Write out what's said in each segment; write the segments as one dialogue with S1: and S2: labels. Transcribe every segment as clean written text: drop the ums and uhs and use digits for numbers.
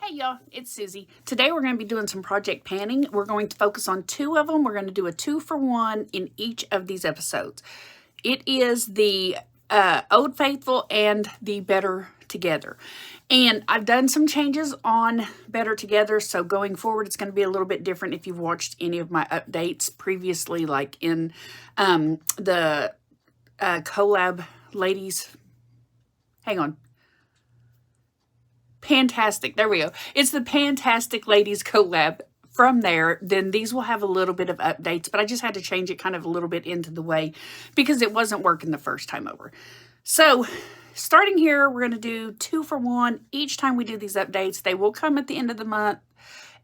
S1: Hey y'all, it's Susie. Today we're going to be doing some project panning. We're going to focus on two of them. We're going to do a 2-for-1 in each of these episodes. It is the Old Faithful and the Better Together. And I've done some changes on Better Together, so going forward it's going to be a little bit different if you've watched any of my updates previously, like in the collab ladies. Hang on. Pantastic. There we go. It's the Pantastic Ladies Collab. From there, then these will have a little bit of updates, but I just had to change it kind of a little bit into the way because it wasn't working the first time over. So starting here, we're going to do 2-for-1 each time we do these updates. They will come at the end of the month.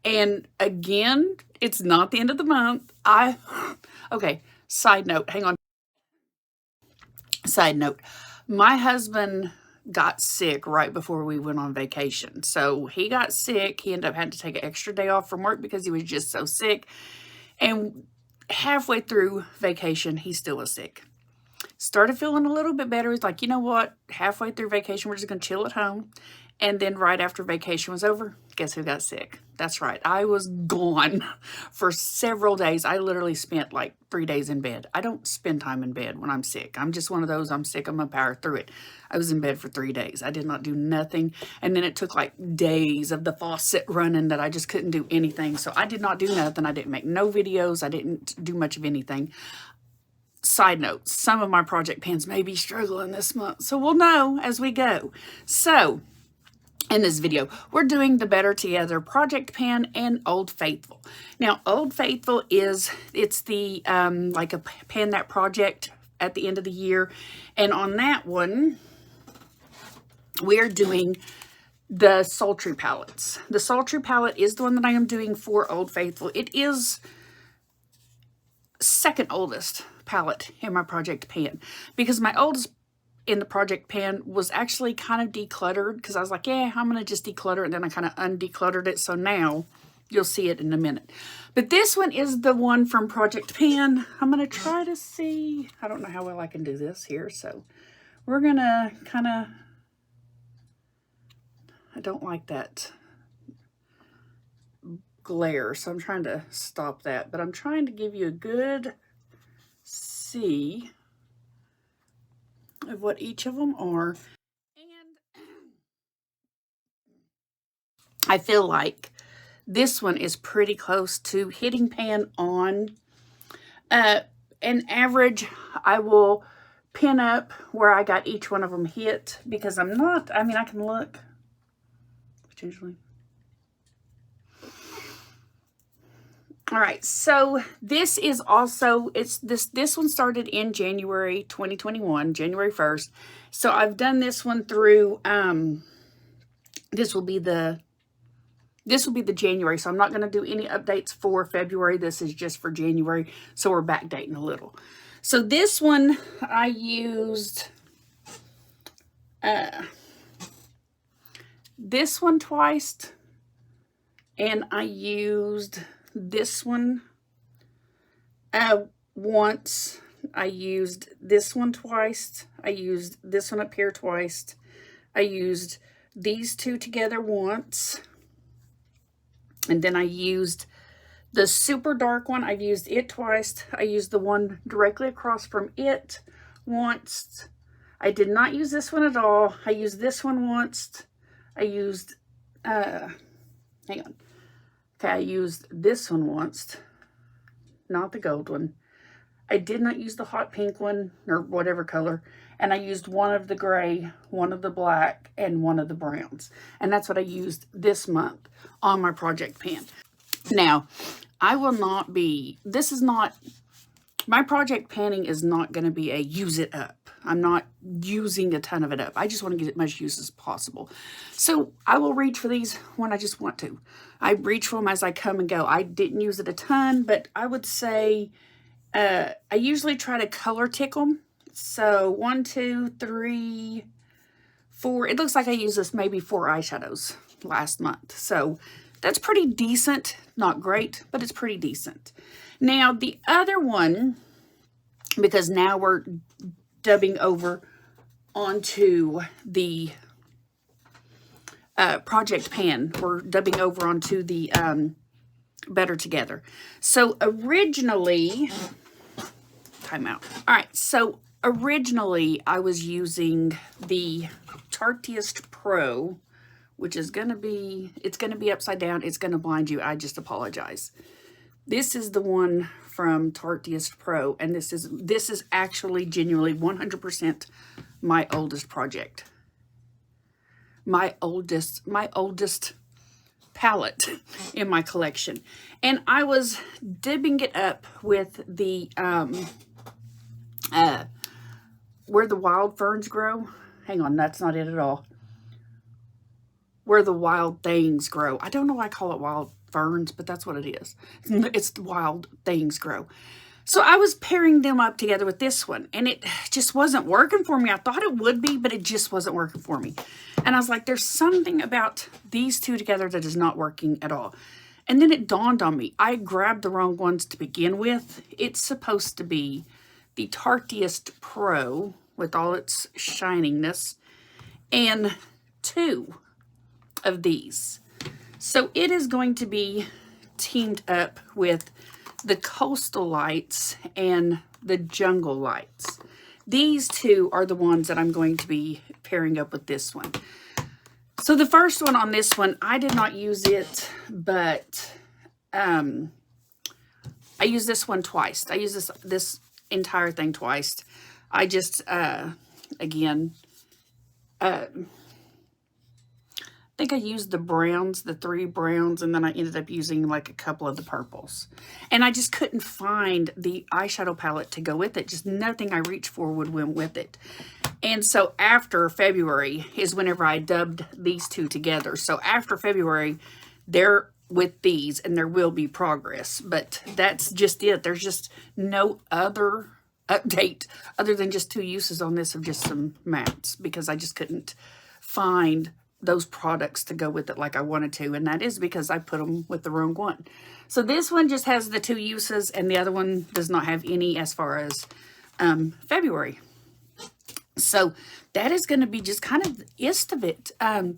S1: And again, it's not the end of the month. Okay, side note, hang on. Side note, my husband got sick right before we went on vacation. So he got sick. He ended up having to take an extra day off from work because he was just so sick. And halfway through vacation, he still was sick. Started feeling a little bit better. He's like, you know what? Halfway through vacation, we're just going to chill at home. And then right after vacation was over, guess who got sick? That's right. I was gone for several days. I literally spent like 3 days in bed. I don't spend time in bed when I'm sick. I'm just one of those, I'm sick, I'm going to power through it. I was in bed for 3 days. I did not do nothing. And then it took like days of the faucet running that I just couldn't do anything. So I did not do nothing. I didn't make no videos. I didn't do much of anything. Side note, some of my project pans may be struggling this month. So we'll know as we go. So in this video, we're doing the Better Together project pan and Old Faithful. Now, Old Faithful it's the like a pan that project at the end of the year. And on that one, we're doing the Sultry palettes. The Sultry palette is the one that I am doing for Old Faithful. It is second oldest palette in my project pan because my oldest in the project pan was actually kind of decluttered because I was like, yeah, I'm going to just declutter it. And then I kind of undecluttered it. So now you'll see it in a minute. But this one is the one from project pan. I'm going to try to see. I don't know how well I can do this here. So we're going to kind of, I don't like that glare. So I'm trying to stop that. But I'm trying to give you a good see of what each of them are. And I feel like this one is pretty close to hitting pan on. An average, I will pin up where I got each one of them hit because I'm not, I mean, I can look potentially. All right, so this is also, this one started in January 2021, January 1st. So I've done this one through, this will be the January. So I'm not going to do any updates for February. This is just for January. So we're backdating a little. So this one I used, this one twice, and I used this one once. I used this one twice. I used this one up here twice. I used these two together once. And then I used the super dark one. I've used it twice. I used the one directly across from it once. I did not use this one at all. I used this one once. I used, hang on. Okay, I used this one once, not the gold one. I did not use the hot pink one, or whatever color. And I used one of the gray, one of the black, and one of the browns. And that's what I used this month on my project pan. Now, I will not be, this is not, my project panning is not going to be a use it up. I'm not using a ton of it up. I just want to get as much use as possible. So I will reach for these when I just want to. I reach for them as I come and go. I didn't use it a ton, but I would say I usually try to color tick them. So 1, 2, 3, 4. It looks like I used this maybe 4 eyeshadows last month. So that's pretty decent. Not great, but it's pretty decent. Now the other one, because now we're dubbing over onto the project pan. We're dubbing over onto the Better Together. So originally, time out. All right, so originally I was using the Tarteist Pro, which is going to be, it's going to be upside down. It's going to blind you. I just apologize. This is the one from Tarteist Pro, and this is actually genuinely 100% my oldest project. My oldest palette in my collection. And I was dipping it up with the Where the Wild Ferns Grow. Hang on, that's not it at all. Where the Wild Things Grow. I don't know why I call it wild ferns, but that's what it is. It's the Wild Things Grow. So I was pairing them up together with this one, and it just wasn't working for me. I thought it would be, but it just wasn't working for me. And I was like, there's something about these two together that is not working at all. And then it dawned on me. I grabbed the wrong ones to begin with. It's supposed to be the Tarteist Pro with all its shiningness and 2 of these. So it is going to be teamed up with the Coastal Lights and the Jungle Lights. These 2 are the ones that I'm going to be pairing up with this one. So the first one on this one, I did not use it, but I used this one twice. I used this entire thing twice. I just, again, I think I used the browns, the 3 browns, and then I ended up using like a couple of the purples. And I just couldn't find the eyeshadow palette to go with it. Just nothing I reached for would win with it. And so after February is whenever I dubbed these 2 together. So after February, they're with these and there will be progress. But that's just it. There's just no other update other than just 2 uses on this of just some mattes, because I just couldn't find those products to go with it like I wanted to, and that is because I put them with the wrong one. So this one just has the 2 uses, and the other one does not have any as far as February. So that is going to be just kind of the gist of it. I'm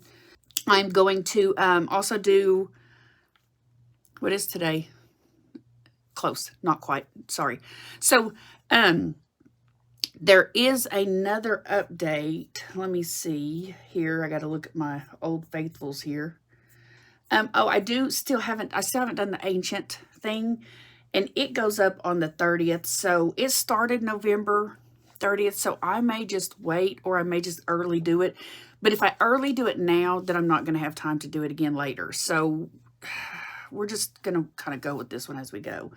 S1: going to also do, what is today? Close, not quite, sorry. So there is another update. Let me see here. I got to look at my old faithfuls here. Oh, I still haven't done the ancient thing, and it goes up on the 30th. So it started November 30th. So I may just wait, or I may just early do it. But if I early do it now, then I'm not going to have time to do it again later. So we're just going to kind of go with this one as we go.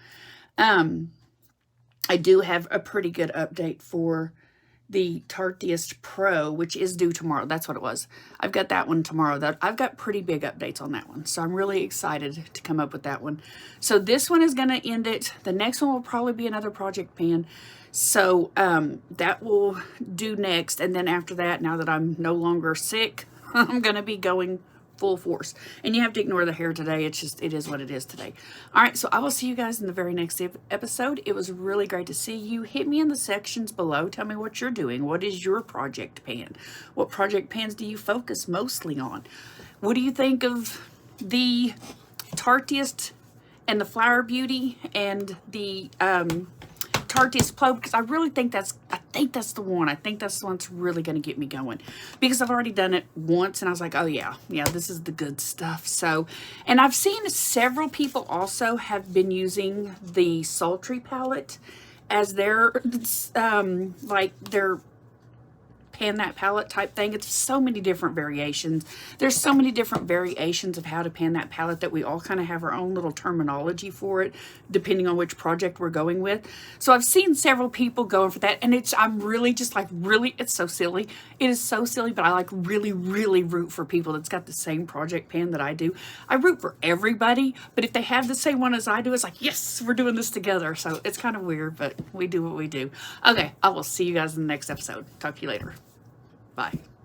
S1: I do have a pretty good update for the Tarteist Pro, which is due tomorrow. That's what it was. I've got that one tomorrow. I've got pretty big updates on that one. So I'm really excited to come up with that one. So this one is going to end it. The next one will probably be another project pan. So that will do next. And then after that, now that I'm no longer sick, I'm going to be going full force. And you have to ignore the hair today. It's just, it is what it is today. All right, so I will see you guys in the very next episode. It was really great to see you. Hit me in the sections below. Tell me what you're doing. What is your project pan? What project pans do you focus mostly on? What do you think of the Tarteist and the Flower Beauty and the Tarteist Pro? Because I really think that's the one. I think that's the one that's really going to get me going, because I've already done it once and I was like, oh yeah, this is the good stuff. So, and I've seen several people also have been using the Sultry palette as their like their pan that palette type thing. It's so many different variations. There's so many different variations of how to pan that palette that we all kind of have our own little terminology for it, depending on which project we're going with. So I've seen several people going for that, and I'm really just like, really, it's so silly. It is so silly, but I like really, really root for people that's got the same project pan that I do. I root for everybody, but if they have the same one as I do, it's like, yes, we're doing this together. So it's kind of weird, but we do what we do. Okay, I will see you guys in the next episode. Talk to you later. Bye.